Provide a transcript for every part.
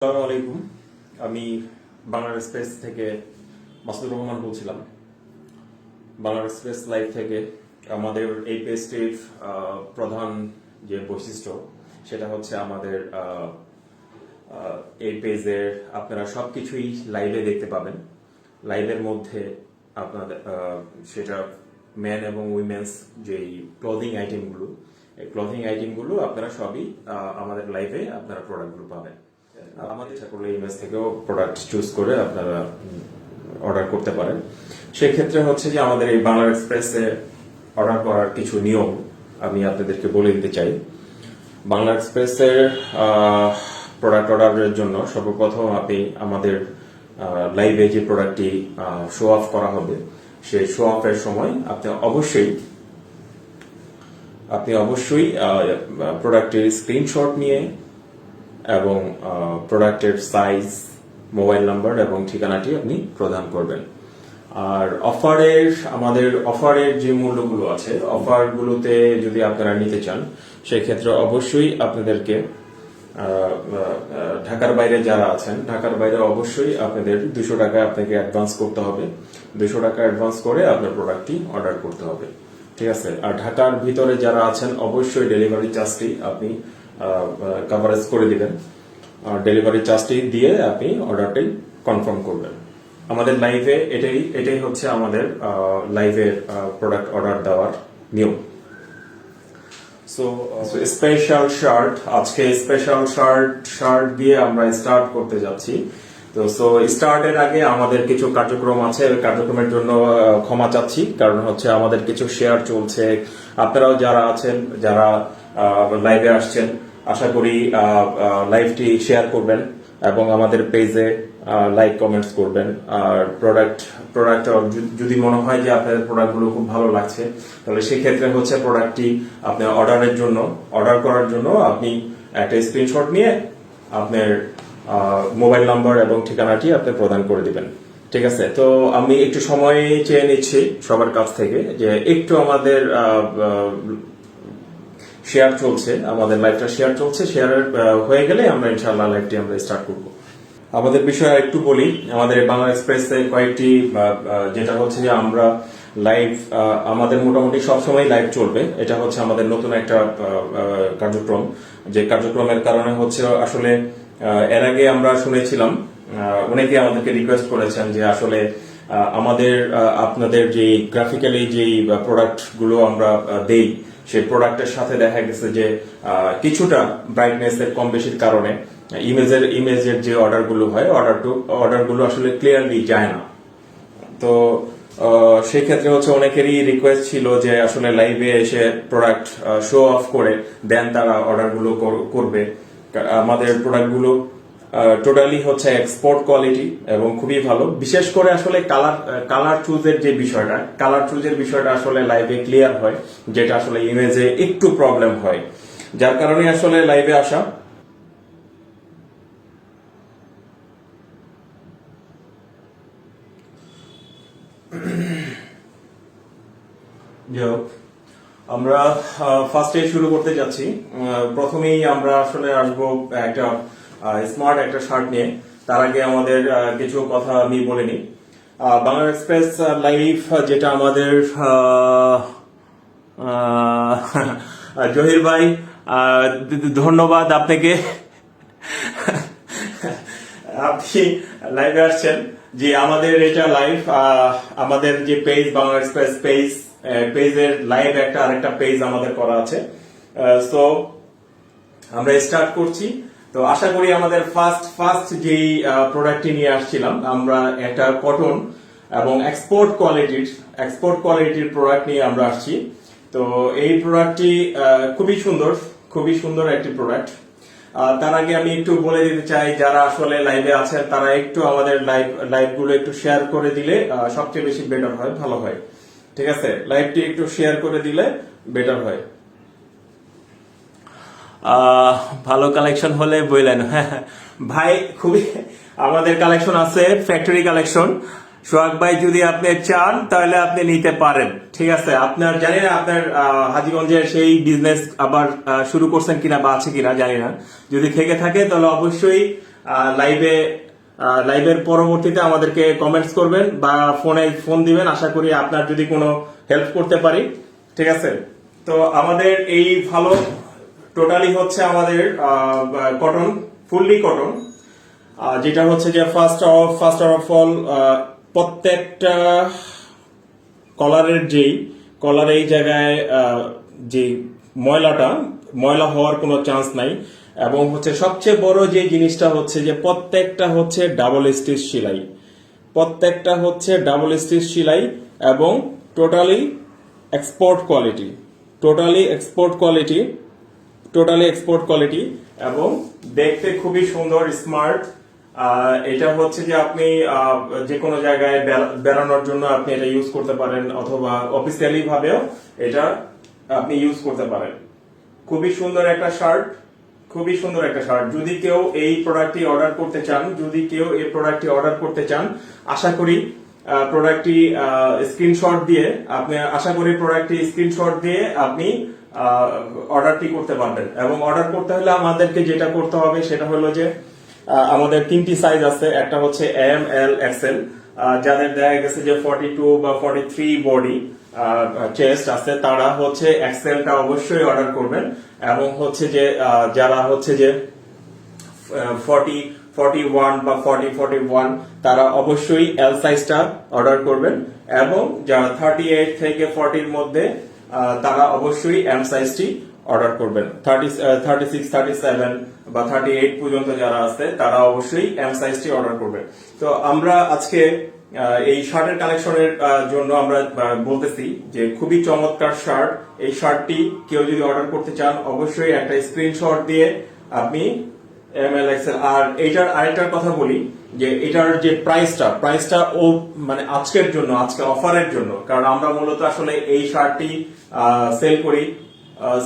আসসালামু আলাইকুম। আমি বাংলার স্পেস থেকে মাসুদুর রহমান বলছিলাম। বাংলার স্পেস লাইভ থেকে আমাদের এই পেজটির প্রধান যে বৈশিষ্ট্য সেটা হচ্ছে আমাদের এই পেজের আপনারা সবকিছুই লাইভে দেখতে পাবেন। লাইভের মধ্যে আপনাদের সেটা মেন এবং উইমেন্স যেই ক্লদিং আইটেমগুলো, এই ক্লদিং আইটেমগুলো আপনারা সবই আমাদের লাইভে আপনারা প্রোডাক্টগুলো পাবেন। আমাদের ইচ্ছা করলে ইমেজ থেকেও প্রোডাক্ট চুজ করে আপনারা অর্ডার করতে পারেন। সেক্ষেত্রে হচ্ছে যে আমাদের এই বাংলা এক্সপ্রেসে অর্ডার করার কিছু নিয়ম আমি আপনাদেরকে বলে দিতে চাই। বাংলা এক্সপ্রেসের প্রোডাক্ট অর্ডারের জন্য সর্বপ্রথম আপনি আমাদের লাইভে যে প্রোডাক্টটি শো অফ করা হবে সেই শো অফের সময় আপনি অবশ্যই প্রোডাক্টের স্ক্রিনশট নিয়ে এবং প্রোডাক্টের সাইজ, মোবাইল নাম্বার এবং ঠিকানাটি আপনি প্রদান করবেন। আর আমাদের অফারের যে মূল্যগুলো আছে, অফারগুলোতে যদি আপনারা নিতে চান সেক্ষেত্রে অবশ্যই আপনাদেরকে ঢাকার বাইরে যারা আছেন, ঢাকার বাইরে অবশ্যই আপনাদের 200 টাকা আপনাকে অ্যাডভান্স করতে হবে। 200 টাকা অ্যাডভান্স করে আপনার প্রোডাক্টটি অর্ডার করতে হবে, ঠিক আছে। আর ঢাকার ভিতরে যারা আছেন অবশ্যই ডেলিভারি চার্জটি আপনি কভারেজ করে দিবেন। ডেলিভারি চার্জটি দিয়ে আপনি অর্ডারটি কনফার্ম করবেন। আমাদের লাইভে এটাই হচ্ছে আমাদের লাইভের প্রোডাক্ট অর্ডার দেওয়ার নিয়ম। সো স্পেশাল শার্ট, আজকে স্পেশাল শার্ট দিয়ে আমরা স্টার্ট করতে যাচ্ছি। তো স্টার্টের আগে আমাদের কিছু কার্যক্রম আছে, কার্যক্রমের জন্য ক্ষমা চাচ্ছি, কারণ হচ্ছে আমাদের কিছু শেয়ার চলছে। আপনারাও যারা আছেন, যারা লাইভে আসছেন, আশা করি লাইভটি শেয়ার করবেন এবং আমাদের পেজে লাইক কমেন্টস করবেন। আর প্রোডাক্ট যদি মনে হয় যে আপনাদের প্রোডাক্টগুলো খুব ভালো লাগছে, তাহলে সেক্ষেত্রে হচ্ছে প্রোডাক্টটি আপনি অর্ডার করার জন্য আপনি একটা স্ক্রিনশট নিয়ে আপনার মোবাইল নাম্বার এবং ঠিকানাটি আপনি প্রদান করে দিবেন, ঠিক আছে। তো আমি একটু সময় চেয়ে নিচ্ছি সবার কাছ থেকে যে একটু আমাদের শেয়ার চলছে, আমাদের লাইভটা শেয়ার চলছে। শেয়ার হয়ে গেলে আমরা ইনশাআল্লাহ লাইভটি আমরা স্টার্ট করব। আমাদের বিষয়ে একটু বলি। আমাদের বাংলা এক্সপ্রেসে কয়েকটি যেটা হচ্ছে যে আমরা লাইভ আমাদের মোটামুটি সবসময় লাইভ চলবে। এটা হচ্ছে আমাদের নতুন একটা কার্যক্রম, যে কার্যক্রমের কারণে হচ্ছে আসলে এর আগে আমরা শুনেছিলাম, অনেকে আমাদেরকে রিকোয়েস্ট করেছেন যে আসলে আপনাদের যে গ্রাফিক্যালি যে প্রোডাক্ট গুলো আমরা দেই সেই প্রোডাক্টের সাথে দেখা গেছে যে কিছুটা ব্রাইটনেস এর কম বেশির কারণে ইমেজের যে অর্ডারগুলো হয় অর্ডারগুলো আসলে ক্লিয়ারলি যায় না। তো সেই ক্ষেত্রে হচ্ছে অনেকেরই রিকোয়েস্ট ছিল যে আসলে লাইভে এসে প্রোডাক্ট শো অফ করে দেন তারা অর্ডারগুলো করবে। আমাদের প্রোডাক্টগুলো টোটালি হচ্ছে এক্সপোর্ট কোয়ালিটি এবং খুবই ভালো। বিশেষ করে আসলে কালার চুজের বিষয়টা আসলে লাইভে ক্লিয়ার হয়, যেটা আসলে ইমেজে একটু প্রবলেম হয়, যার কারণে আসলে লাইভে আসা। আমরা ফার্স্টে শুরু করতে যাচ্ছি। প্রথমেই আমরা আসলে আসবো একটা স্মার্ট একটা শার্ট নিয়ে। তার আগে আমাদের কিছু কথা আমি বলে নিই। বাংলা এক্সপ্রেস লাইভ যেটা আমাদের জহির ভাই, ধন্যবাদ আপনাকে, আপনি লাইভে আসছেন। যে আমাদের এটা লাইভ, আমাদের যে পেজ বাংলা এক্সপ্রেস পেজের লাইভ আরেকটা পেজ আমাদের করা আছে। সো আমরা স্টার্ট করছি। তো আশা করি আমাদের ফার্স্ট যেই প্রোডাক্টটি নিয়ে আসছিলাম, আমরা একটা কটন এবং এক্সপোর্ট কোয়ালিটির প্রোডাক্ট নিয়ে আমরা আসছি। তো এই প্রোডাক্টটি খুবই সুন্দর একটি প্রোডাক্ট। তার আগে আমি একটু বলে দিতে চাই, যারা আসলে লাইভে আছেন তারা একটু আমাদের লাইভগুলো একটু শেয়ার করে দিলে সবচেয়ে বেশি বেটার হয়, ভালো হয়, ঠিক আছে। লাইভটি একটু শেয়ার করে দিলে বেটার হয়। ভালো কালেকশন হলে বললেন, ভাই খুবই আমাদের কালেকশন আছে, ফ্যাক্টরি কালেকশন। সোহাগ ভাই যদি আপনি চান তাহলে আপনি নিতে পারেন, ঠিক আছে। আপনার জানি না আপনার হাজীগঞ্জের সেই বিজনেস আবার শুরু করছেন কিনা বা আছে কিনা জানি না। যদি থেকে থাকে তাহলে অবশ্যই লাইভে লাইভের পরবর্তীতে আমাদেরকে কমেন্টস করবেন বা ফোন দিবেন। আশা করি আপনার যদি কোনো হেল্প করতে পারি। ঠিক আছে, তো আমাদের এই ভালো টোটালি হচ্ছে আমাদের কটন, ফুললি কটন, যেটা হচ্ছে যে ফার্স্ট অফ অল প্রত্যেকটা কলারের কলার এই জায়গায় যে ময়লা হওয়ার কোনো চান্স নাই। এবং হচ্ছে সবচেয়ে বড় যে জিনিসটা হচ্ছে যে প্রত্যেকটা হচ্ছে ডাবল স্টিচ সেলাই এবং টোটালি এক্সপোর্ট কোয়ালিটি এবং দেখতে খুবই সুন্দর, স্মার্ট। এটা হচ্ছে যে আপনি যে কোনো জায়গায় বেড়ানোর জন্য আপনি এটা ইউজ করতে পারেন, অথবা অফিসিয়ালি ভাবেও এটা আপনি ইউজ করতে পারেন। খুবই সুন্দর একটা শার্ট। যদি কেউ এই প্রোডাক্টটি অর্ডার করতে চান, আশা করি প্রোডাক্টটি স্ক্রিনশট দিয়ে আপনি অর্ডারটি করতে পারবেন। এবং অর্ডার করতে হলে আমাদেরকে যেটা করতে হবে সেটা হলো যে আমাদের 3টি সাইজ আছে। একটা হচ্ছে এম, এল, এক্সএল। যাদের দেখা গেছে যে 42 বা 43 বডি চেস্ট আছে, তারা হচ্ছে এক্সএলটা অবশ্যই অর্ডার করবেন। এবং হচ্ছে যে যারা হচ্ছে যে 41 বা 41 তারা অবশ্যই এল সাইজটা অর্ডার করবেন। এবং যারা 38 থেকে 40 এর মধ্যে তারা অবশ্যই এম সাইজটি অর্ডার করবেন। 36, 37 বা 38 পর্যন্ত যারা আছে তারা অবশ্যই এম সাইজটি অর্ডার করবেন। তো আমরা আজকে এই শার্টের কালেকশনের জন্য আমরা বলতেছি যে খুবই চমৎকার শার্ট। এই শার্টটি কেউ যদি অর্ডার করতে চান, অবশ্যই একটা স্ক্রিনশট দিয়ে আপনি এম, এল, এক্সএল। আর এইটার আরেকটার কথা বলি যে এটার যে প্রাইসটা ও মানে আজকে অফারের জন্য, কারণ আমরা মূলত আসলে এই শার্টটি সেল করি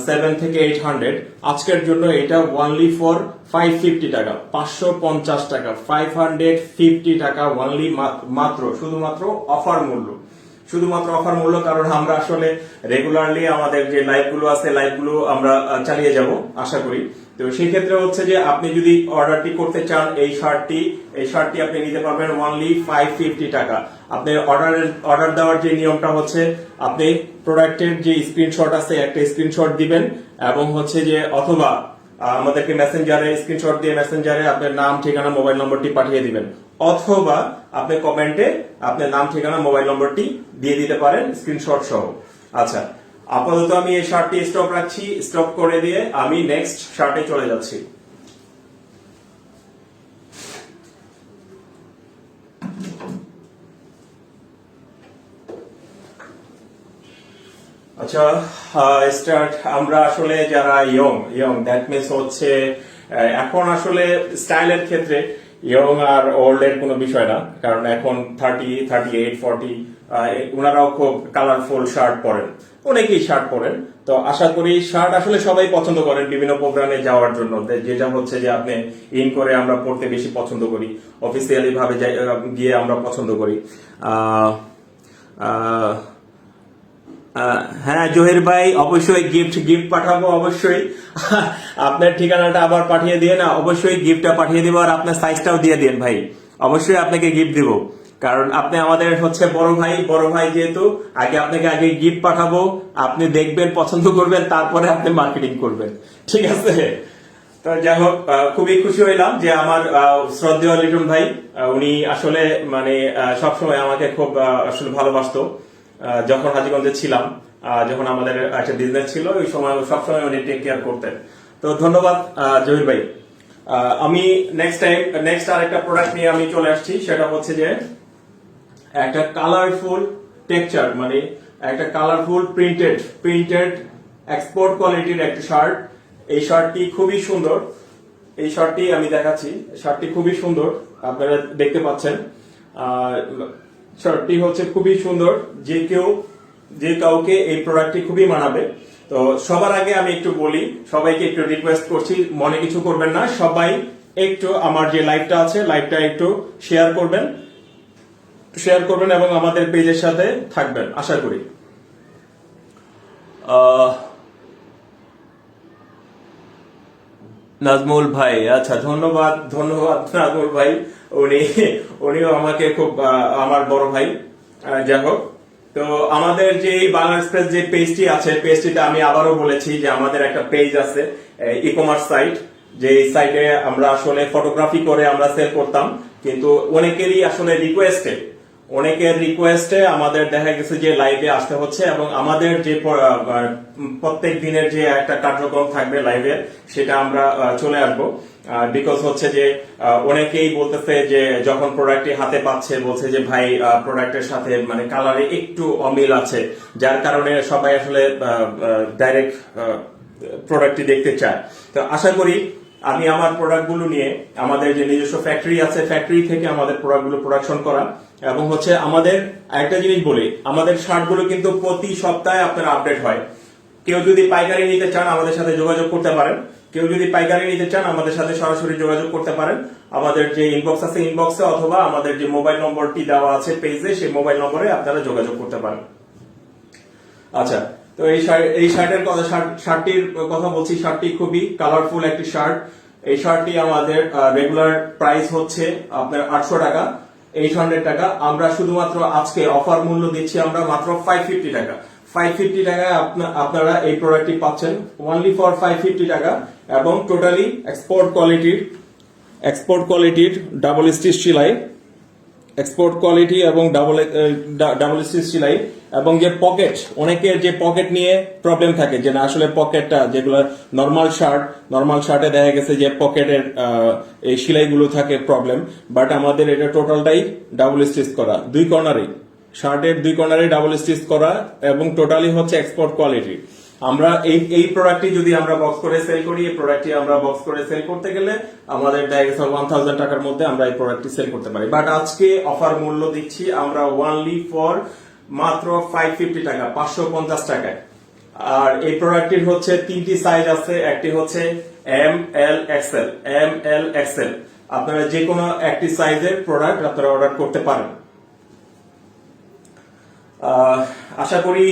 7 থেকে 800। আজকের জন্য এটা ওনলি ফর 550 টাকা, 550 টাকা, 550 টাকা ওনলি, শুধুমাত্র অফার মূল্য। কারণ আমরা আসলে রেগুলারলি আমাদের যে লাইভগুলো আমরা চালিয়ে যাব আশা করি। তো সেই ক্ষেত্রে হচ্ছে যে আপনি যদি অর্ডারটি করতে চান এই শার্টটি আপনি নিতে পারবেন ওনলি 550 টাকা। আপনি অর্ডার দেওয়ার যে নিয়মটা হচ্ছে, আপনি প্রোডাক্টের যে স্ক্রিনশট আছে একটা স্ক্রিনশট দিবেন, এবং হচ্ছে যে অথবা আমাদেরকে স্ক্রিনশট দিয়ে মেসেঞ্জারে আপনার নাম, ঠিকানা, মোবাইল নম্বরটি পাঠিয়ে দিবেন, অথবা আপনি কমেন্টে আপনার নাম, ঠিকানা, মোবাইল নম্বরটি দিয়ে দিতে পারেন স্ক্রিনশট সহ। আচ্ছা, আপাতত আমি এই শার্টটি স্টপ করে দিয়ে আমি নেক্সট শার্টে চলে যাচ্ছি। আচ্ছা, আমরা আসলে যারা ইয়ং দ্যাট মিনস হচ্ছে এখন আসলে স্টাইলের ক্ষেত্রে ইয়ং আর ওল্ড এর কোনো বিষয় না, কারণ এখন 30, 38, 40 ওনারাও খুব কালারফুল শার্ট পরেন, অনেকেই শার্ট পরেন। তো আশা করি শার্ট আসলে সবাই পছন্দ করেন বিভিন্ন প্রোগ্রামে যাওয়ার জন্য, যেটা হচ্ছে যে আপনি ইন করে আমরা পড়তে বেশি পছন্দ করি, অফিসিয়ালি ভাবে গিয়ে আমরা পছন্দ করি। হ্যাঁ জহির ভাই, অবশ্যই গিফট পাঠাবো, অবশ্যই আপনার ঠিকানাটা আবার পাঠিয়ে দিয়ে না, অবশ্যই গিফটটা পাঠিয়ে দিব, আর আপনার সাইজটাও দিয়ে দিন ভাই, অবশ্যই আপনাকে গিফট দিব। কারণ আপনি আমাদের হচ্ছে বড় ভাই যেহেতু আগে গিফট পাঠাবো, আপনি দেখবেন, পছন্দ করবেন, তারপরে আপনি মার্কেটিং করবেন, ঠিক আছে? তো যাই হোক, খুবই খুশি হইলাম যে আমার শ্রদ্ধেয় লিটন ভাই, উনি আসলে মানে সবসময় আমাকে খুব আসলে ভালোবাসতো। যখন হাজীগঞ্জে ছিলাম, যখন আমাদের একটা বিজনেস ছিল, ওই সময় সবসময় উনি টেক কেয়ার করতেন। তো ধন্যবাদ জহির ভাই। আমি নেক্সট আরেকটা প্রোডাক্ট নিয়ে আমি চলে আসছি, সেটা হচ্ছে যে একটা কালারফুল টেক্সচার, মানে একটা কালারফুল প্রিন্টেড এক্সপোর্ট কোয়ালিটির একটা শার্ট। এই শার্টটি খুবই সুন্দর, এই শার্টটি আমি দেখাচ্ছি, শার্টটি খুবই সুন্দর, আপনারা দেখতে পাচ্ছেন। শার্টটি হচ্ছে খুবই সুন্দর, যে কাউকে এই প্রোডাক্টটি খুবই মানাবে। তো সবার আগে আমি একটু বলি, সবাইকে একটু রিকোয়েস্ট করছি, মনে কিছু করবেন না, সবাই একটু আমার যে লাইভটা আছে লাইভটা একটু শেয়ার করবেন এবং আমাদের পেজের সাথে থাকবেন আশা করি। নাজমুল ভাই, আচ্ছা, ধন্যবাদ ধন্যবাদ নাজমুল ভাই। উনি উনিও আমাকে খুব আমার বড় ভাই। যাই হোক, তো আমাদের যে এই বাংলা এক্সপ্রেস যে পেজটি আছে, পেজটিতে আমি আবারও বলেছি যে আমাদের একটা পেজ আছে, ই কমার্স সাইট, যে এই সাইটে আমরা আসলে ফটোগ্রাফি করে আমরা সেল করতাম, কিন্তু অনেকেরই আসলে অনেকের রিকোয়েস্টে আমাদের দেখা গেছে যে লাইভে আসতে হচ্ছে, এবং আমাদের যে প্রত্যেক দিনের যে একটা কার্যক্রম থাকবে লাইভে, সেটা আমরা চলে আসবো। বিকজ হচ্ছে যে অনেকেই বলতেছে যে যখন প্রোডাক্টটি হাতে পাচ্ছে, বলছে যে ভাই প্রোডাক্টের সাথে মানে কালারে একটু অমিল আছে, যার কারণে সবাই আসলে ডাইরেক্ট প্রোডাক্টটি দেখতে চায়। তো আশা করি আমি আমার প্রোডাক্টগুলো নিয়ে, আমাদের যে নিজস্ব ফ্যাক্টরি আছে, ফ্যাক্টরি থেকে আমাদের প্রোডাক্টগুলো প্রোডাকশন করা, এবং হচ্ছে আমাদের একটা জিনিস বলি, আমাদের শার্টগুলো কিন্তু প্রতি সপ্তাহে আপনার আপডেট হয়। কেউ যদি পাইকারি নিতে চান আমাদের সাথে যোগাযোগ করতে পারেন, কেউ যদি পাইকারি নিতে চান আমাদের সাথে সরাসরি যোগাযোগ করতে পারেন। আমাদের যে ইনবক্স আছে, ইনবক্সে, অথবা আমাদের যে মোবাইল নম্বরটি দেওয়া আছে পেজে, সেই মোবাইল নম্বরে আপনারা যোগাযোগ করতে পারেন। আচ্ছা, তো এই শার্টের কথা, শার্টটির কথা বলছি। শার্টটি খুবই কালারফুল একটি শার্ট। এই শার্টটি আমাদের রেগুলার প্রাইস হচ্ছে আপনার 800 টাকা, 800 টাকা। আমরা শুধুমাত্র আজকে অফার মূল্য দিচ্ছি আমরা মাত্র 550 টাকা। 550 টাকায় আপনারা এই প্রোডাক্টটি পাচ্ছেন, ওনলি ফর 550 টাকা, এবং টোটালি এক্সপোর্ট কোয়ালিটির ডাবল স্টিচ সেলাই, এক্সপোর্ট কোয়ালিটি এবং ডাবল স্টিচ সেলাই। এবং যে পকেট, অনেকের যে পকেট নিয়ে প্রবলেম থাকে, যে না আসলে পকেটটা, যেগুলো নর্মাল শার্টে দেখা গেছে যে পকেটের এই সেলাইগুলো থাকে প্রবলেম, বাট আমাদের এটা টোটালটাই ডাবল স্টিচ করা, দুই কর্নারে, শার্টের দুই কর্নারে ডাবল স্টিচ করা, এবং টোটালি হচ্ছে এক্সপোর্ট কোয়ালিটি। আমরা এই প্রোডাক্টটি যদি আমরা বক্স করে সেল করি, এই প্রোডাক্টটি আমরা বক্স করে সেল করতে গেলে আমাদের দেখা গেছে 1000 টাকার মধ্যে আমরা এই প্রোডাক্টটি সেল করতে পারি। বাট আজকে অফার মূল্য দিচ্ছি আমরা ওনলি ফর মাত্র 550 টাকা, 550 টাকায়। আর এই প্রোডাক্টটির হচ্ছে 3টি সাইজ আছে, একটি হচ্ছে ML XL। আপনারা যে কোনো একটি সাইজের প্রোডাক্ট আপনারা অর্ডার করতে পারেন। আশা করি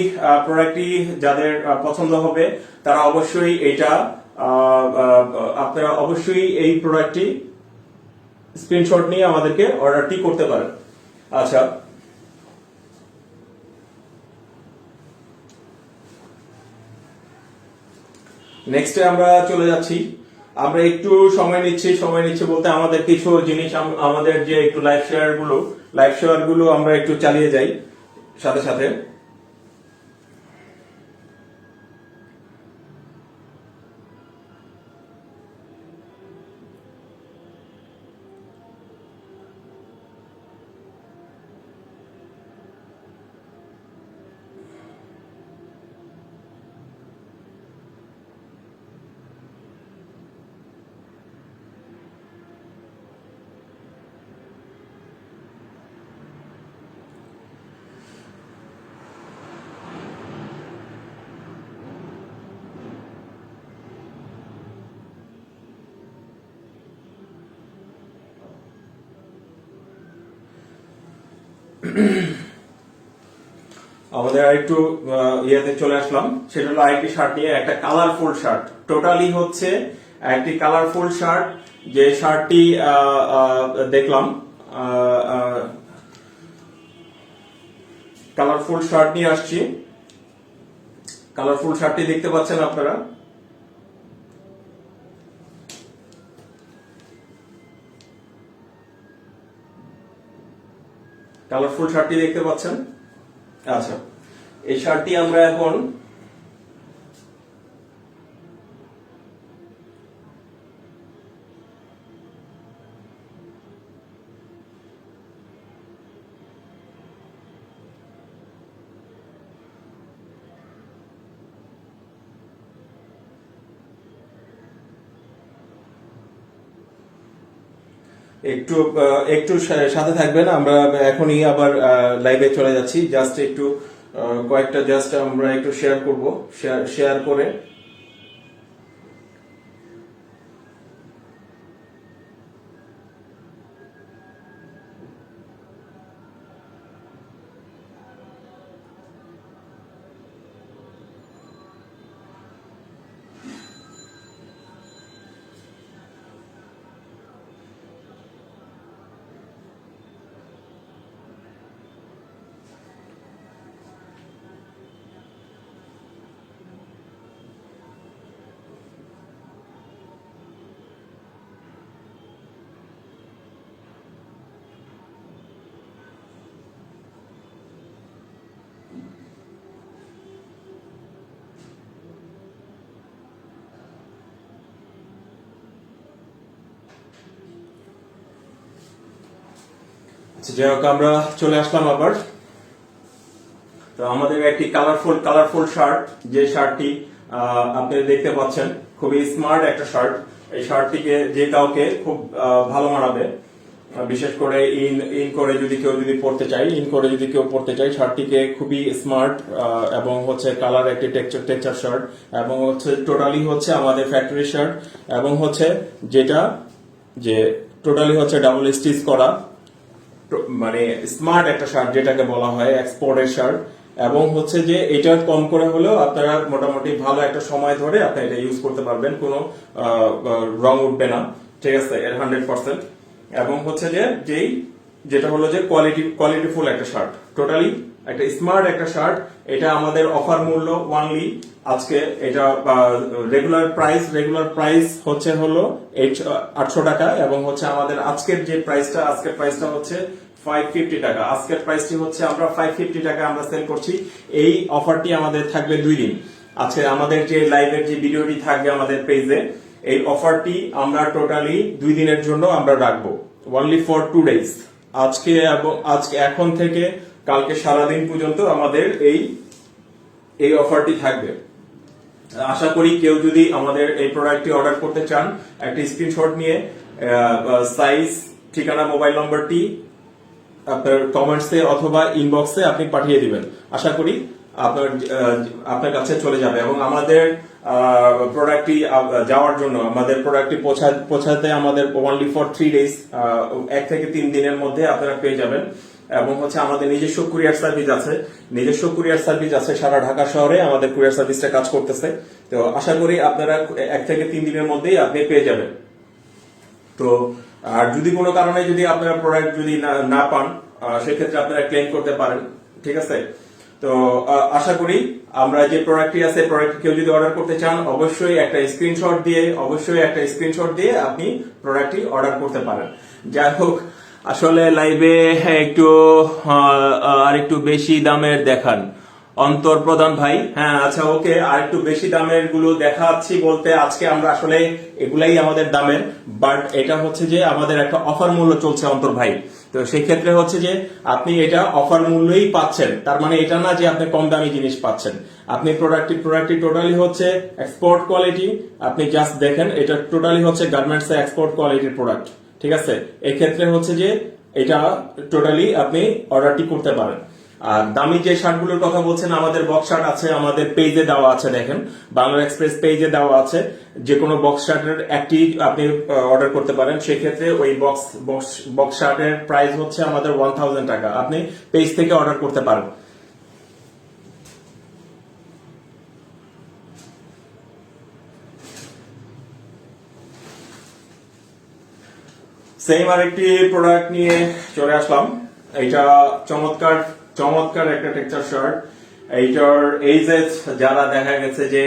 প্রোডাক্টটি যাদের পছন্দ হবে তারা অবশ্যই আপনারা অবশ্যই এই প্রোডাক্টটি স্ক্রিনশট নিয়ে আমাদেরকে অর্ডারটি করতে পারেন। আচ্ছা, নেক্সটে আমরা চলে যাচ্ছি। আমরা একটু সময় নিচ্ছি বলতে আমাদের কিছু জিনিস, আমাদের যে একটু লাইভ শেয়ার গুলো আমরা একটু চালিয়ে যাই সাথে সাথে। আমাদের আরেকটু ইয়েতে চলে আসলাম, সেটা হলো আরেকটি শার্ট নিয়ে, একটা কালারফুল শার্ট। টোটালি হচ্ছে একটি কালারফুল শার্ট, যে শার্টটি দেখলাম, কালারফুল শার্ট নিয়ে আসছি। কালারফুল শার্টটি দেখতে পাচ্ছেন আপনারা। কালারফুল শার্টটি দেখতে পাচ্ছেন। আচ্ছা, এই শার্টটি আমরা এখন একটু একটু সাথে থাকবেন, আমরা এখনই আবার লাইভে চলে যাচ্ছি। জাস্ট একটু কয়েকটা জাস্ট আমরা একটু শেয়ার করব, শেয়ার করে যাই হোক, আমরা চলে আসলাম আবার। তো আমাদের একটি কালারফুল শার্ট, যে শার্টটি আপনি দেখতে পাচ্ছেন, খুবই স্মার্ট একটা শার্ট। এই শার্টটিকে যে কাউকে খুব ভালো মানাবে, বিশেষ করে ইন করে যদি কেউ পড়তে চায় শার্টটিকে খুবই স্মার্ট, এবং হচ্ছে কালার একটি টেক্সচার শার্ট, এবং হচ্ছে টোটালি হচ্ছে আমাদের ফ্যাক্টরি শার্ট, এবং হচ্ছে যেটা যে টোটালি হচ্ছে ডাবল স্টিচ করা, মানে স্মার্ট একটা শার্ট যেটাকে বলা হয় এক্সপোর্টের শার্ট। এবং হচ্ছে যে এটা কম করে হলেও আপনারা মোটামুটি ভালো একটা সময় ধরে আপনি এটা ইউজ করতে পারবেন, কোনো রং উঠবে না, ঠিক আছে, এর 100%। এবং হচ্ছে যে যেটা হলো যে কোয়ালিটিফুল একটা শার্ট, টোটালি একটা স্মার্ট একটা শার্ট। এটা আমাদের অফার মূল্য ওয়ানলি আজকে, এটা রেগুলার প্রাইস হচ্ছে হলো 800 টাকা, এবং হচ্ছে আমাদের আজকের প্রাইসটা হচ্ছে 550 টাকা। আজকের প্রাইসটি হচ্ছে আমরা 550 টাকা আমরা সেল করছি। এই অফারটি আমাদের থাকবে 2 দিন। আজকে আমাদের যে লাইভের যে ভিডিওটি থাকবে আমাদের পেজে, এই অফারটি আমরা টোটালি 2 দিনের জন্য আমরা রাখবো, অনলি ফর 2 ডেজ। আজকে এখন থেকে কালকে সারাদিন পর্যন্ত আমাদের এই অফারটি থাকবে। আশা করি কেউ যদি আমাদের এই প্রোডাক্টটি অর্ডার করতে চান, একটা স্ক্রিনশট নিয়ে সাইজ, ঠিকানা, মোবাইল নম্বরটি আপনার কমেন্টসে অথবা ইনবক্সে আপনি পাঠিয়ে দিবেন। আশা করি আপনার কাছে চলে যাবে। এবং আমাদের প্রোডাক্টটি যাওয়ার জন্য, আমাদের প্রোডাক্টটি পৌঁছাতে আমাদের অনলি ফর 3 ডেজ, 1 থেকে 3 দিনের মধ্যে আপনারা পেয়ে যাবেন। এবং হচ্ছে আমাদের নিজস্ব কুরিয়ার সার্ভিস আছে সারা ঢাকা শহরে আমাদের কুরিয়ার সার্ভিসটা কাজ করতেছে। তো আশা করি আপনারা 1 থেকে 3 দিনের মধ্যেই আপনি পেয়ে যাবেন। তো আর যদি কোনো কারণে যদি আপনারা প্রোডাক্ট যদি না পান, সেক্ষেত্রে আপনারা ক্লেম করতে পারেন, ঠিক আছে। তো আশা করি আমরা যে প্রোডাক্টটি আছে, প্রোডাক্ট কেউ যদি অর্ডার করতে চান, অবশ্যই একটা স্ক্রিনশট দিয়ে আপনি প্রোডাক্টটি অর্ডার করতে পারেন। যাই হোক, আসলে লাইভে আর একটু বেশি দামের দেখান অন্তর প্রধান ভাই। হ্যাঁ, আচ্ছা, ওকে, আর একটু বেশি দামের গুলো দেখাচ্ছি বলতে আজকে আমরা আসলে এগুলাই আমাদের দামের, বাট এটা হচ্ছে যে আমাদের একটা অফার মূল্য চলছে অন্তর ভাই। তো সেই ক্ষেত্রে হচ্ছে যে আপনি এটা অফার মূল্যই পাচ্ছেন, তার মানে এটা না যে আপনি কম দামি জিনিস পাচ্ছেন। আপনি প্রোডাক্টটি টোটালি হচ্ছে এক্সপোর্ট কোয়ালিটি। আপনি জাস্ট দেখেন, এটা টোটালি হচ্ছে গার্মেন্টস এর এক্সপোর্ট কোয়ালিটির প্রোডাক্ট, ঠিক আছে। এই ক্ষেত্রে হচ্ছে যে এটা টোটালি আপনি অর্ডারটি করতে পারেন। আর দামি যে শার্টগুলোর কথা বলছেন, আমাদের বক্স শার্ট আছে, আমাদের পেজে দেওয়া আছে, দেখেন বাংলা এক্সপ্রেস পেজে দেওয়া আছে। যে কোনো বক্স শার্টের একটি আপনি অর্ডার করতে পারেন। সেক্ষেত্রে ওই বক্স শার্টের প্রাইস হচ্ছে আমাদের 1000 টাকা। আপনি পেজ থেকে অর্ডার করতে পারেন। সেম আরেকটি প্রোডাক্ট নিয়ে চলে আসলাম। এটা চমৎকার একটা টেক্সচার শার্ট। এইটার এইজেস যারা দেখা গেছে যে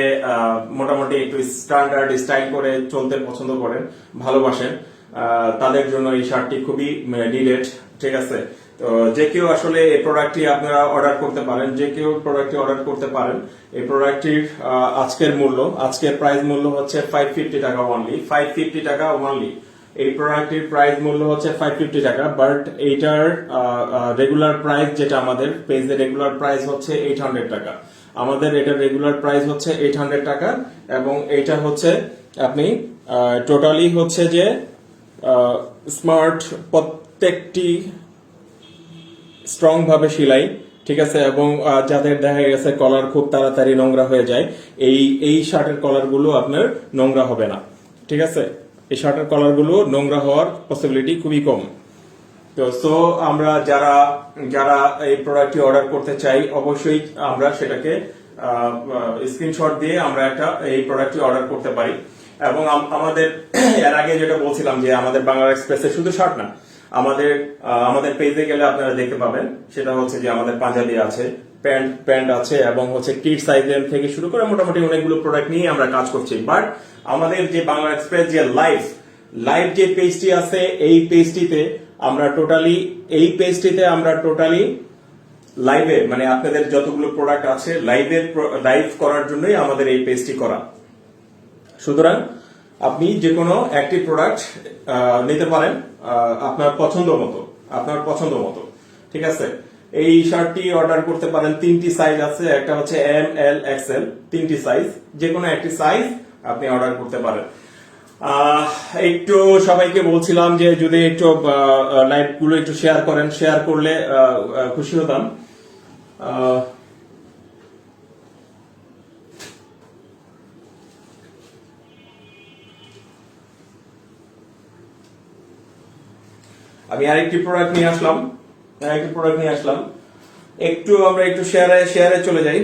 মোটামুটি একটু স্ট্যান্ডার্ড স্টাইল করে চলতে পছন্দ করেন, ভালোবাসেন, তাদের জন্য এই শার্টটি খুবই নিডেড, ঠিক আছে। তো যে কেউ আসলে এই প্রোডাক্টটি আপনারা অর্ডার করতে পারেন। এই প্রোডাক্টটির আজকের প্রাইস মূল্য হচ্ছে 550 টাকা অনলি, 550 টাকা অনলি। এই প্রোডাক্টের প্রাইস মূল্য হচ্ছে 550 টাকা, বাট এইটার রেগুলার প্রাইস, যেটা আমাদের পেজে রেগুলার প্রাইস হচ্ছে 800 টাকা। আমাদের এটার রেগুলার প্রাইস হচ্ছে 800 টাকা। এবং এটা হচ্ছে আপনি টোটালি হচ্ছে যে স্মার্ট, প্রত্যেকটি স্ট্রং ভাবে সেলাই, ঠিক আছে। এবং যাদের দেখা গেছে কলার খুব তাড়াতাড়ি নোংরা হয়ে যায়, এই শার্টের কলার গুলো আপনার নোংরা হবে না, ঠিক আছে। এই শার্টের কলার গুলো নোংরা হওয়ার পসিবিলিটি খুবই কম। তো আমরা যারা এই প্রোডাক্টটি অর্ডার করতে চাই, অবশ্যই আমরা সেটাকে স্ক্রিনশট দিয়ে আমরা এই প্রোডাক্টটি অর্ডার করতে পারি। এবং আমাদের এর আগে যেটা বলছিলাম যে আমাদের বাংলা এক্সপ্রেসে শুধু শার্ট না, আমাদের পেজে গেলে আপনারা দেখতে পাবেন, সেটা হচ্ছে যে আমাদের পাঞ্জাবি আছে, প্যান্ট আছে, এবং হচ্ছে কিড সাইজের থেকে শুরু করে মোটামুটি অনেকগুলো প্রোডাক্ট নিয়ে আমরা কাজ করছি। বাট আমাদের যে বাংলা এক্সপ্রেস যে লাইভ যে পেজটি আছে, এই পেজটিতে আমরা টোটালি লাইভে, মানে আপনাদের যতগুলো প্রোডাক্ট আছে লাইভ করার জন্যই আমাদের এই পেজটি করা। সুতরাং আপনি যে কোনো একটি প্রোডাক্ট নিতে পারেন আপনার পছন্দ মতো। আপনার পছন্দ মতো। ঠিক আছে, এই শার্টটি অর্ডার করতে পারেন, 3টি সাইজ আছে, একটা হচ্ছে এম, এল, এক্সএল, 3টি সাইজ, যে কোনো একটি সাইজ আপনি অর্ডার করতে পারেন। একটু সবাইকে বলছিলাম যে যদি একটু লাইভ গুলো একটু শেয়ার করেন, শেয়ার করলে খুশি হতাম। আমি আরেকটি প্রোডাক্ট নিয়ে আসলাম, একটু আমরা একটু শেয়ারে চলে যাই।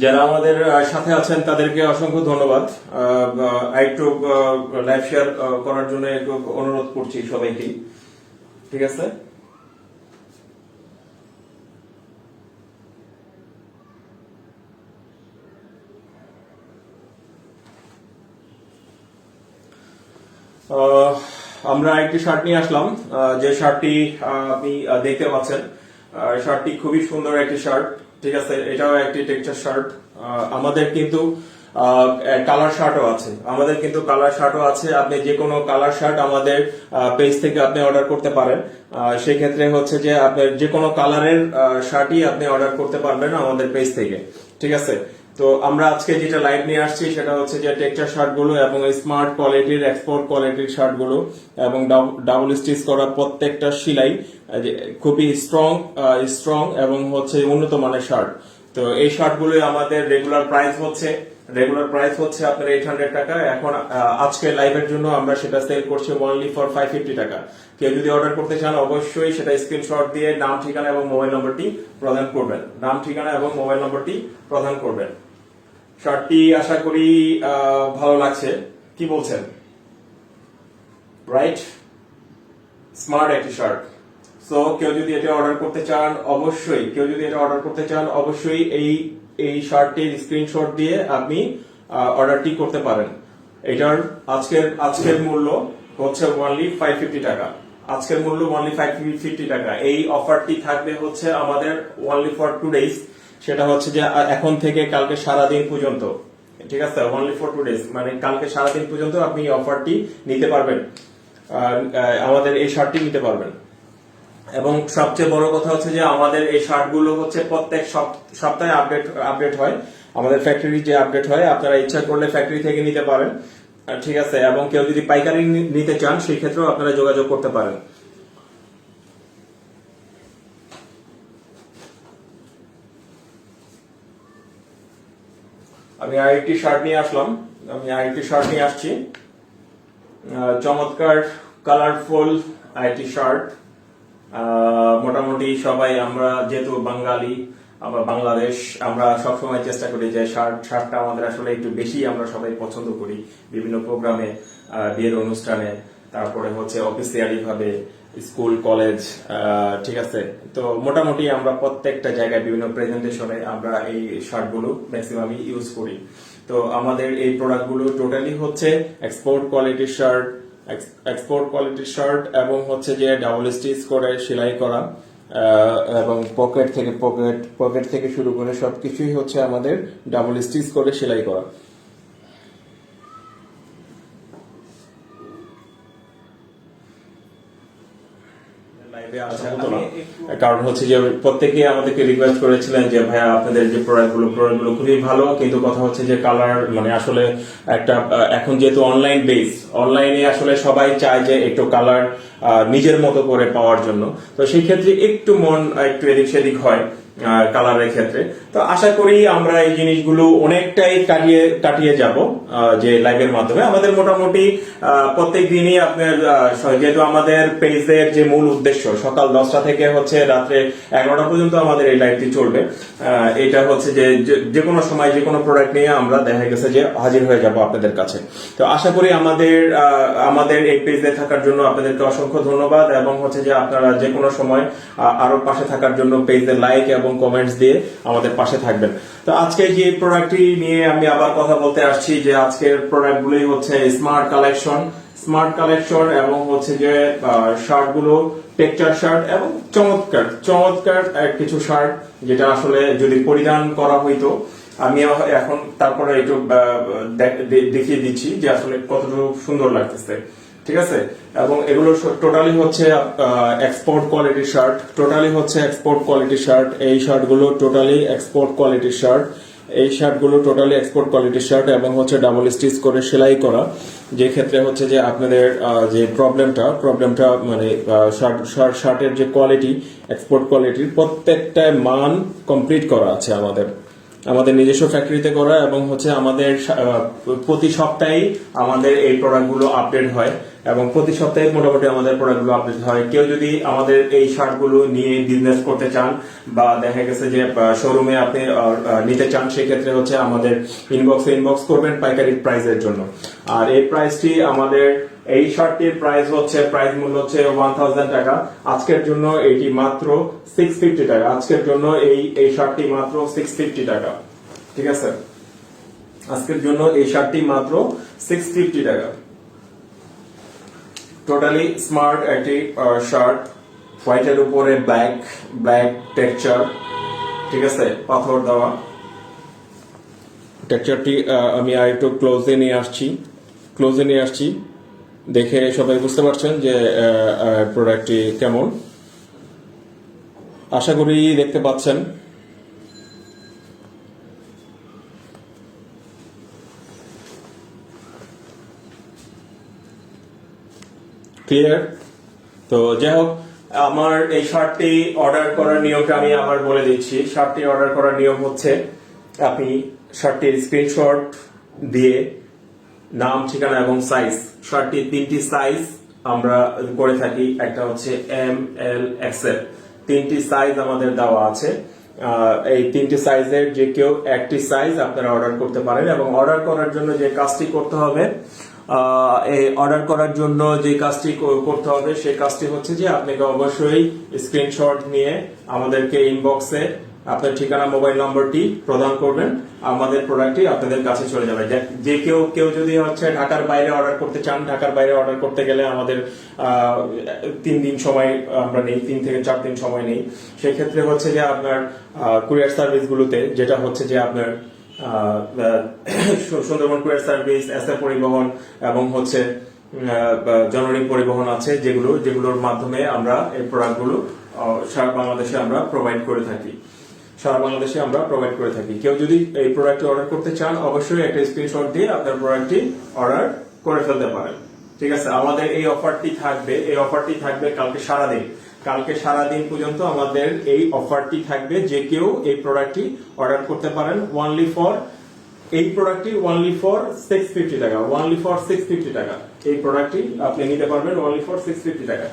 যারা আমাদের সাথে আছেন তাদেরকে অসংখ্য ধন্যবাদ। একটু লাইভ শেয়ার করার জন্য একটু অনুরোধ করছি সবাইকে। ঠিক আছে, আমরা একটি শার্ট নিয়ে আসলাম, যে শার্টটি আপনি দেখতে পাচ্ছেন। শার্টটি খুবই সুন্দর একটি শার্ট। ঠিক আছে, এটাও একটি টেক্সচার শার্ট। আমাদের কিন্তু কালার শার্টও আছে, আপনি যে কোনো কালার শার্ট আমাদের পেজ থেকে আপনি অর্ডার করতে পারেন। সেই ক্ষেত্রে হচ্ছে যে আপনার যে কোনো কালারের শার্টই আপনি অর্ডার করতে পারবেন আমাদের পেজ থেকে। ঠিক আছে, তো আমরা আজকে যেটা লাইভ নিয়ে আসছি সেটা হচ্ছে যে টেক্সচার শার্ট গুলো এবং স্মার্ট কোয়ালিটির, এক্সপোর্ট কোয়ালিটির শার্ট গুলো এবং ডাবল স্টিচ করা প্রত্যেকটা সেলাই খুবই স্ট্রং এবং হচ্ছে উন্নত মানের শার্ট। তো এই শার্ট গুলো আমাদের রেগুলার প্রাইস হচ্ছে আপনার 800 টাকা। এখন আজকে লাইভের জন্য আমরা সেটা সেল করছি অনলি ফর 550 টাকা। কেউ যদি অর্ডার করতে চান অবশ্যই সেটা স্ক্রিনশট দিয়ে নাম, ঠিকানা এবং মোবাইল নম্বরটি প্রদান করবেন। শার্টটি আশা করি ভালো লাগছে, কি বলছেন? রাইট, স্মার্ট একটি শার্ট। সো কেউ যদি এটা অর্ডার করতে চান অবশ্যই এই শার্টটির স্ক্রিনশট দিয়ে আপনি অর্ডারটি করতে পারেন। এটার আজকের মূল্য হচ্ছে অনলি 550 টাকা। এই অফারটি থাকবে হচ্ছে আমাদের অনলি ফর 2 ডেজ। সেটা হচ্ছে যে এখন থেকে কালকে সারাদিন পর্যন্ত। ঠিক আছে, অনলি ফর 2 ডেজ, মানে কালকে সারাদিন পর্যন্ত আপনি এই অফারটি নিতে পারবেন, আমাদের এই শার্টটি নিতে পারবেন। এবং সবচেয়ে বড় কথা হচ্ছে যে আমাদের এই শার্টগুলো হচ্ছে প্রত্যেক সপ্তাহে আপডেট হয়, আমাদের ফ্যাক্টরি যে আপডেট হয়, আপনারা ইচ্ছা করলে ফ্যাক্টরি থেকে নিতে পারেন। ঠিক আছে, এবং কেউ যদি পাইকারি নিতে চান সেই ক্ষেত্রেও আপনারা যোগাযোগ করতে পারেন। আমি আরেকটি শার্ট নিয়ে আসছি, চমৎকার কালারফুল আরেকটি শার্ট। মোটামুটি সবাই আমরা যেহেতু বাঙালি, আমরা বাংলাদেশ, আমরা সবসময় চেষ্টা করি যে শার্টটা আমাদের আসলে একটু বেশি আমরা সবাই পছন্দ করি বিভিন্ন প্রোগ্রামে, বিয়ের অনুষ্ঠানে, তারপরে হচ্ছে অফিসিয়ালি ভাবে, স্কুল, কলেজ। ঠিক আছে, তো মোটামুটি আমরা প্রত্যেকটা জায়গায় বিভিন্ন প্রেজেন্টেশনে আমরা এই শার্টগুলো ম্যাক্সিমামই ইউজ করি। তো আমাদের এই প্রোডাক্টগুলো টোটালি হচ্ছে এক্সপোর্ট কোয়ালিটির শার্ট এবং হচ্ছে যে ডাবল স্টিচ করে সেলাই করা, এবং পকেট থেকে শুরু করে সবকিছুই হচ্ছে আমাদের ডাবল স্টিচ করে সেলাই করা। লাইভে আসা হতো না, কারণ হচ্ছে যে প্রত্যেকেই আমাদেরকে রিকোয়েস্ট করেছিলেন যে ভাইয়া আপনাদের যে প্রোডাক্টগুলো খুবই ভালো, কিন্তু কথা হচ্ছে যে কালার মানে আসলে একটা এখন যেহেতু অনলাইন বেস, অনলাইনে আসলে সবাই চায় যে একটু কালার নিজের মতো করে পাওয়ার জন্য, তো সেই ক্ষেত্রে একটু মন একটু এদিক সেদিক হয় কালারের ক্ষেত্রে। তো আশা করি আমরা এই জিনিসগুলো অনেকটাই কাটিয়ে যাব যে লাইভের মাধ্যমে। আমাদের মোটামুটি প্রত্যেক দিনই আপনার যেহেতু আমাদের পেজের যে মূল উদ্দেশ্য সকাল 10টা থেকে হচ্ছে রাত্রে 11টা পর্যন্ত আমাদের এই লাইভটি চলবে, এটা হচ্ছে যে যে কোনো সময় যে কোনো প্রোডাক্ট নিয়ে আমরা দেখা গেছে যে হাজির হয়ে যাব আপনাদের কাছে। তো আশা করি আমাদের এই পেজে থাকার জন্য আপনাদেরকে অসংখ্য ধন্যবাদ, এবং হচ্ছে যে আপনারা যে কোনো সময় আরো পাশে থাকার জন্য পেজে লাইক এবং কমেন্টস দিয়ে আমাদের পাশে থাকবেন। তো আজকে যে প্রোডাক্টটি নিয়ে আমি আবার কথা বলতে আসছি, যে আজকের প্রোডাক্টগুলি হচ্ছে স্মার্ট কালেকশন এবং হচ্ছে যে শার্টগুলো টেক্সচার শার্ট এবং চমৎকার কিছু শার্ট, যেটা আসলে যদি পরিধান করা হইতো, আমি এখন তারপরে একটু দেখিয়ে দিচ্ছি যে আসলে কতটুকু সুন্দর লাগতেছে, ঠিক আছে। এবং এগুলো টোটালি হচ্ছে এক্সপোর্ট কোয়ালিটির শার্ট, এই শার্টগুলো টোটালি এক্সপোর্ট কোয়ালিটির শার্ট, এবং হচ্ছে ডাবল স্টিচ করে সেলাই করা, যে ক্ষেত্রে হচ্ছে যে আপনাদের যে প্রবলেমটা মানে শার্টের যে কোয়ালিটি, এক্সপোর্ট কোয়ালিটির প্রত্যেকটা মান কমপ্লিট করা আছে আমাদের নিজস্ব ফ্যাক্টরিতে করা, এবং হচ্ছে আমাদের প্রতি সপ্তাহে আমাদের এই প্রোডাক্টগুলো আপডেট হয়, এবং প্রতি সপ্তাহে মোটামুটি আমাদের প্রোডাক্টগুলো আপডেট হয়। কেউ যদি আমাদের এই শার্টগুলো নিয়ে বিজনেস করতে চান বা দেখা গেছে যে শোরুমে আপনি নিতে চান, সেক্ষেত্রে হচ্ছে আমাদের ইনবক্স করবেন পাইকারি প্রাইসের জন্য। আর এই প্রাইসটি আমাদের এই শার্টটির প্রাইস মূল্য হচ্ছে 1000 টাকা। আজকের জন্য এটি মাত্র 650 টাকা। আজকের জন্য এই শার্টটি মাত্র 650 টাকা, ঠিক আছে। আজকের জন্য এই শার্টটি মাত্র 650 টাকা। টোটালি স্মার্ট একটি শার্ট, হোয়াইটের উপরে ব্ল্যাক টেক্সচার, ঠিক আছে, পাথর দেওয়া টেক্সচারটি। আমি আর একটু ক্লোজে নিয়ে আসছি, দেখে সবাই বুঝতে পারছেন যে প্রোডাক্টটি কেমন, আশা করি দেখতে পাচ্ছেন। ক্লিয়ার? তো যাই হোক, আমার এই শার্টটি অর্ডার করার নিয়মটা আমি আবার বলে দিচ্ছি। শার্টটি অর্ডার করার নিয়ম হচ্ছে, আপনি শার্টটির স্ক্রিনশট দিয়ে নাম, ঠিকানা এবং সাইজ, শার্টটি 3টি সাইজ আমরা করে থাকি, একটা হচ্ছে ML XL, 3টি সাইজ আমাদের দেওয়া আছে। এই 3টি সাইজের যে কেউ একটি সাইজ আপনারা অর্ডার করতে পারেন, এবং অর্ডার করার জন্য যে কাজটি করতে হবে, সেই কাজটি হচ্ছে যে আপনাকে অবশ্যই স্ক্রিনশট নিয়ে আমাদেরকে ইনবক্সে আপনার ঠিকানা, মোবাইল নম্বরটি প্রদান করবেন, আমাদের প্রোডাক্টটি আপনাদের কাছে চলে যাবে। যে কেউ যদি হচ্ছে ঢাকার বাইরে অর্ডার করতে চান, ঢাকার বাইরে অর্ডার করতে গেলে আমাদের 3 দিন সময় আমরা নেই, 3 থেকে 4 দিন সময় নেই। সেক্ষেত্রে হচ্ছে যে আপনার কুরিয়ার সার্ভিসগুলোতে, যেটা হচ্ছে যে আপনার সুন্দরবন কুরিয়ার সার্ভিস, এসএ পরিবহন এবং হচ্ছে জননী পরিবহন আছে, যেগুলোর মাধ্যমে আমরা এই প্রোডাক্টগুলো সারা বাংলাদেশে আমরা প্রোভাইড করে থাকি। কেউ যদি এই প্রোডাক্টটি অর্ডার করতে চান, অবশ্যই একটা স্ক্রিনশট দিয়ে আপনার প্রোডাক্টটি অর্ডার করে ফেলতে পারেন, ঠিক আছে। আমাদের এই অফারটি থাকবে কালকে সারাদিন পর্যন্ত আমাদের এই অফারটি থাকবে। যে কেউ এই প্রোডাক্টটি অর্ডার করতে পারেন এই প্রোডাক্টটি অনলি ফর 650 টাকা। এই প্রোডাক্টটি আপনি নিতে পারবেন অনলি ফর 650 টাকা।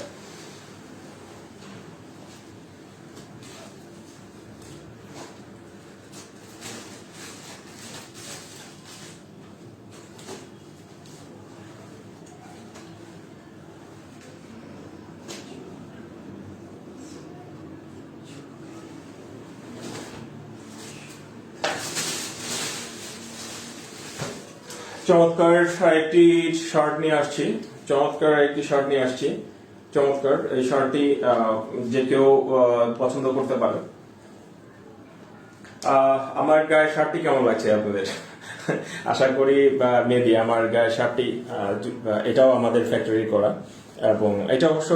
চমৎকার একটি শার্ট নিয়ে আসছি। চমৎকার এই শার্টটি যে কেউ পছন্দ করতে পারে। আমার গায়ে শার্টটি কেমন লাগছে আপনাদের? আশা করি মেবি আমার গায়ে শার্টটি এটাও আমাদের ফ্যাক্টরি করা, এবং এটা অবশ্য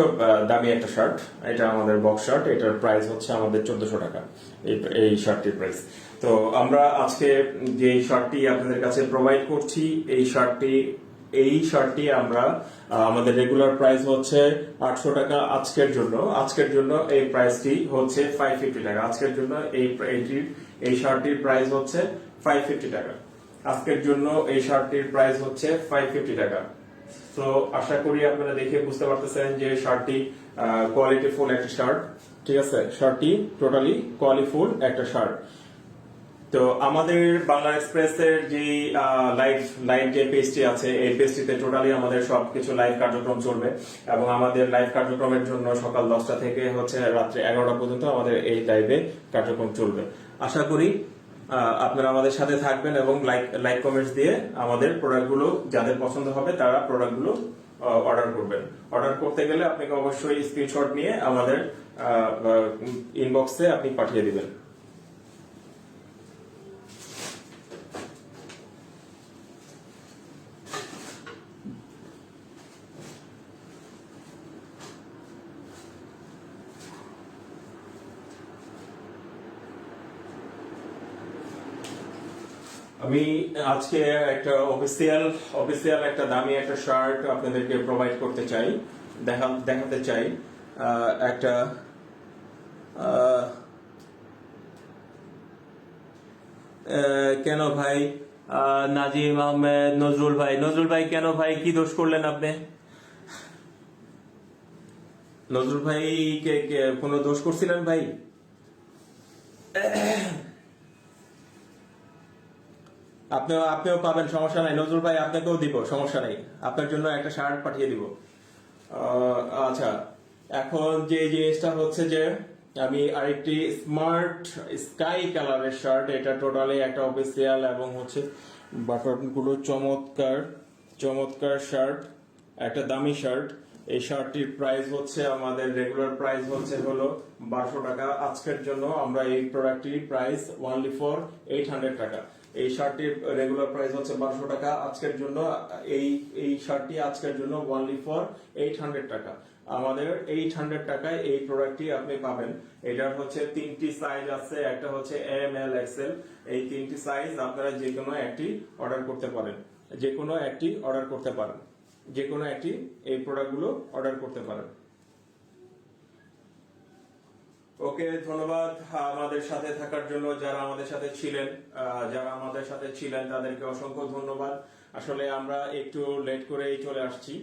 দামি একটা শার্ট। এটা আমাদের বক্স শার্ট, এটার প্রাইস হচ্ছে আমাদের 1400 টাকা এই শার্টটির প্রাইস। তো আমরা আজকে যে শার্টটি আপনাদের কাছে প্রোভাইড করছি, এই শার্টটি আমরা আমাদের রেগুলার প্রাইস হচ্ছে 800 টাকা। আজকের জন্য এই প্রাইসটি হচ্ছে 550 টাকা। আজকের জন্য এই শার্টটির প্রাইস হচ্ছে 550 টাকা। আজকের জন্য এই শার্টটির প্রাইস হচ্ছে 550 টাকা। তো আশা করি আপনারা দেখে বুঝতে পারতেছেন যে শার্টটি কোয়ালিটিফুল একটা শার্ট। ঠিক আছে, শার্টটি টোটালি কোয়ালিটিফুল একটা শার্ট। তো আমাদের বাংলা এক্সপ্রেসের যে লাইভ যে পেজটি আছে, এই পেজটিতে টোটালি আমাদের সবকিছু লাইভ কার্যক্রম চলবে, এবং আমাদের লাইভ কার্যক্রমের জন্য সকাল 10টা থেকে হচ্ছে রাত্রে 11টা পর্যন্ত আমাদের এই লাইভে কার্যক্রম চলবে। আশা করি আপনারা আমাদের সাথে থাকবেন এবং লাইক কমেন্টস দিয়ে আমাদের প্রোডাক্টগুলো যাদের পছন্দ হবে তারা প্রোডাক্টগুলো অর্ডার করবেন। অর্ডার করতে গেলে আপনাকে অবশ্যই স্ক্রিনশট নিয়ে আমাদের ইনবক্সে আপনি পাঠিয়ে দিবেন। আমি আজকে একটা অফিসিয়াল একটা দামি একটা শার্ট আপনাদেরকে প্রোভাইড করতে চাই, দেখাতে চাই। একটা কেন ভাই নাজিম আহমেদ, নজরুল ভাই কেন ভাই, কি দোষ করলেন আপনি? নজরুল ভাই কোনো দোষ করছিলেন ভাই? আপনিও পাবেন, সমস্যা নাই। নজরুল ভাই আপনাকেও দিব, সমস্যা নাই। আপনার জন্য একটা শার্ট পাঠিয়ে দিব। আচ্ছা, এখন যে জিনিসটা হচ্ছে যে আমি আরেকটি স্মার্ট স্কাই কালারের শার্ট, এটা টোটালি একটা অফিসিয়াল এবং হচ্ছে বাটনগুলো চমৎকার শার্ট, একটা দামি শার্ট। এই শার্টটির প্রাইস হচ্ছে আমাদের রেগুলার প্রাইস হচ্ছে হলো 1200 টাকা। আজকের জন্য আমরা এই প্রোডাক্টটির প্রাইস অনলি ফর 800 টাকা। এই শার্টটির রেগুলার প্রাইস হচ্ছে 1200 টাকা। আজকের জন্য এই শার্টটি আজকের জন্য অনলি ফর 800 টাকা। আমাদের 800 টাকায় এই প্রোডাক্টটি আপনি পাবেন। এটার হচ্ছে 3টি সাইজ আছে, একটা হচ্ছে এম এল এক্সেল। এই 3টি সাইজ আপনারা যে কোনো একটি অর্ডার করতে পারেন, যে কোনো একটি এই প্রোডাক্টগুলো অর্ডার করতে পারেন। ওকে, ধন্যবাদ আমাদের সাথে থাকার জন্য। যারা আমাদের সাথে ছিলেন তাদেরকে অসংখ্য ধন্যবাদ। আসলে আমরা একটু লেট করেই চলে আসছি।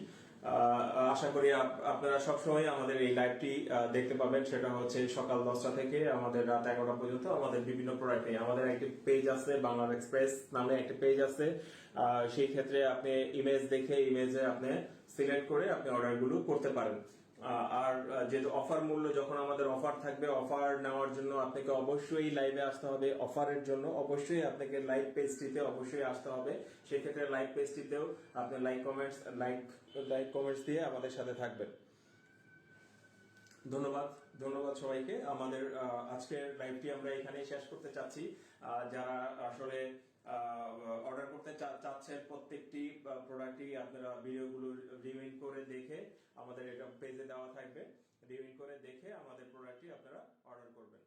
আশা করি আপনারা সবসময় আমাদের এই লাইভটি দেখতে পাবেন। সেটা হচ্ছে সকাল 10টা থেকে আমাদের রাত 11টা পর্যন্ত আমাদের বিভিন্ন প্রোডাক্ট নিয়ে। আমাদের একটি পেজ আছে, বাংলা এক্সপ্রেস নামে একটি পেজ আছে। সেই ক্ষেত্রে আপনি ইমেজে আপনি সিলেক্ট করে আপনি অর্ডারগুলো করতে পারেন। আর যেহেতু অফার মূল্য, যখন আমাদের অফার থাকবে, অফার নেওয়ার জন্য আপনাকে অবশ্যই লাইভে আসতে হবে। অফারের জন্য অবশ্যই আপনাকে লাইভ পেজটিতে অবশ্যই আসতে হবে। সেক্ষেত্রে লাইভ পেজটিতেও আপনি লাইক কমেন্টস দিয়ে আমাদের সাথে থাকবেন। ধন্যবাদ সবাইকে। আমাদের আজকের লাইভটি আমরা এখানেই শেষ করতে চাচ্ছি। যারা আসলে অর্ডার করতে চাচ্ছেন, প্রত্যেকটি প্রোডাক্টই আপনারা ভিডিওগুলো রিভিউ করে দেখে আমাদের এটা পেজে দেওয়া থাকবে। রিভিউ করে দেখে আমাদের প্রোডাক্টটি আপনারা অর্ডার করবেন।